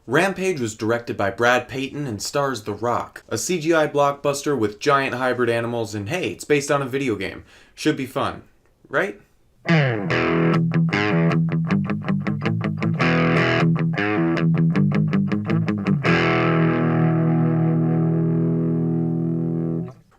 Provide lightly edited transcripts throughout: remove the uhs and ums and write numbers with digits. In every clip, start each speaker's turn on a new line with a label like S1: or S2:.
S1: Rampage was directed by Brad Payton and stars The Rock, a CGI blockbuster with giant hybrid animals, and hey, it's based on a video game. Should be fun, right?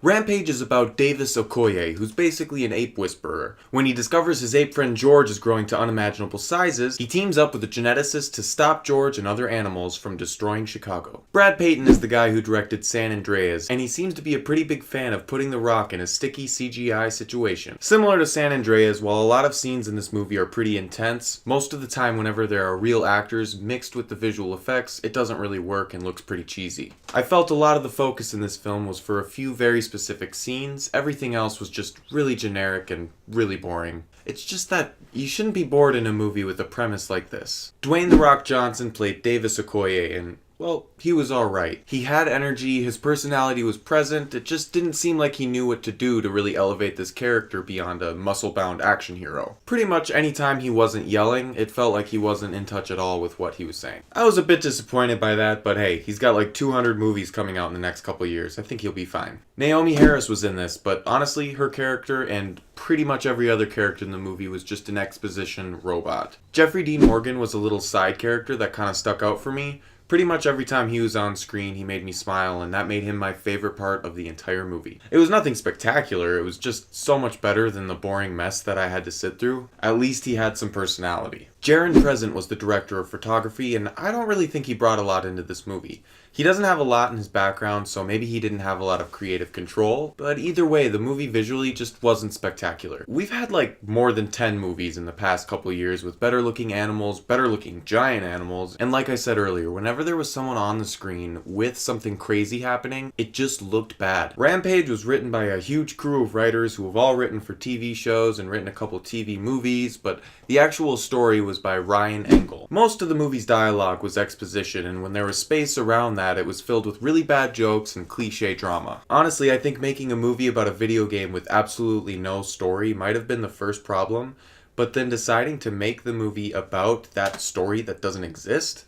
S1: Rampage is about Davis Okoye, who's basically an ape whisperer. When he discovers his ape friend George is growing to unimaginable sizes, he teams up with a geneticist to stop George and other animals from destroying Chicago. Brad Payton is the guy who directed San Andreas, and he seems to be a pretty big fan of putting The Rock in a sticky CGI situation. Similar to San Andreas, while a lot of scenes in this movie are pretty intense, most of the time whenever there are real actors mixed with the visual effects, it doesn't really work and looks pretty cheesy. I felt a lot of the focus in this film was for a few very specific scenes. Everything else was just really generic and really boring. It's just that you shouldn't be bored in a movie with a premise like this. Dwayne "The Rock" Johnson played Davis Okoye, and well, he was alright. He had energy, his personality was present, it just didn't seem like he knew what to do to really elevate this character beyond a muscle-bound action hero. Pretty much anytime he wasn't yelling, it felt like he wasn't in touch at all with what he was saying. I was a bit disappointed by that, but hey, he's got like 200 movies coming out in the next couple years. I think he'll be fine. Naomi Harris was in this, but honestly, her character and pretty much every other character in the movie was just an exposition robot. Jeffrey Dean Morgan was a little side character that kind of stuck out for me. Pretty much every time he was on screen, he made me smile, and that made him my favorite part of the entire movie. It was nothing spectacular, it was just so much better than the boring mess that I had to sit through. At least he had some personality. Jaron Present was the director of photography, and I don't really think he brought a lot into this movie. He doesn't have a lot in his background, so maybe he didn't have a lot of creative control, but either way, the movie visually just wasn't spectacular. We've had like more than 10 movies in the past couple years with better looking animals, better looking giant animals, and like I said earlier, whenever there was someone on the screen with something crazy happening, it just looked bad. Rampage was written by a huge crew of writers who have all written for TV shows and written a couple TV movies, but the actual story was by Ryan Engel. Most of the movie's dialogue was exposition, and when there was space around that, it was filled with really bad jokes and cliche drama. Honestly, I think making a movie about a video game with absolutely no story might have been the first problem, but then deciding to make the movie about that story that doesn't exist,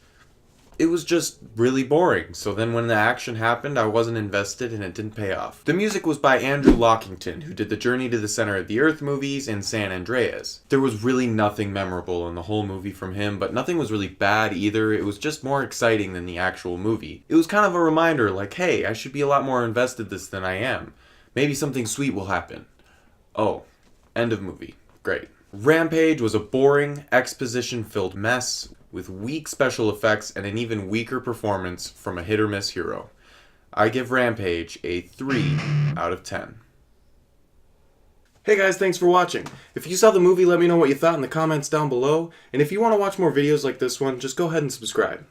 S1: it was just really boring. So then when the action happened, I wasn't invested and it didn't pay off. The music was by Andrew Lockington, who did the Journey to the Center of the Earth movies and San Andreas. There was really nothing memorable in the whole movie from him, but nothing was really bad either. It was just more exciting than the actual movie. It was kind of a reminder like, hey, I should be a lot more invested this than I am. Maybe something sweet will happen. Oh, end of movie. Great. Rampage was a boring, exposition-filled mess with weak special effects and an even weaker performance from a hit-or-miss hero. I give Rampage a 3 out of 10. Hey guys, thanks for watching. If you saw the movie, let me know what you thought in the comments down below, and if you want to watch more videos like this one, just go ahead and subscribe.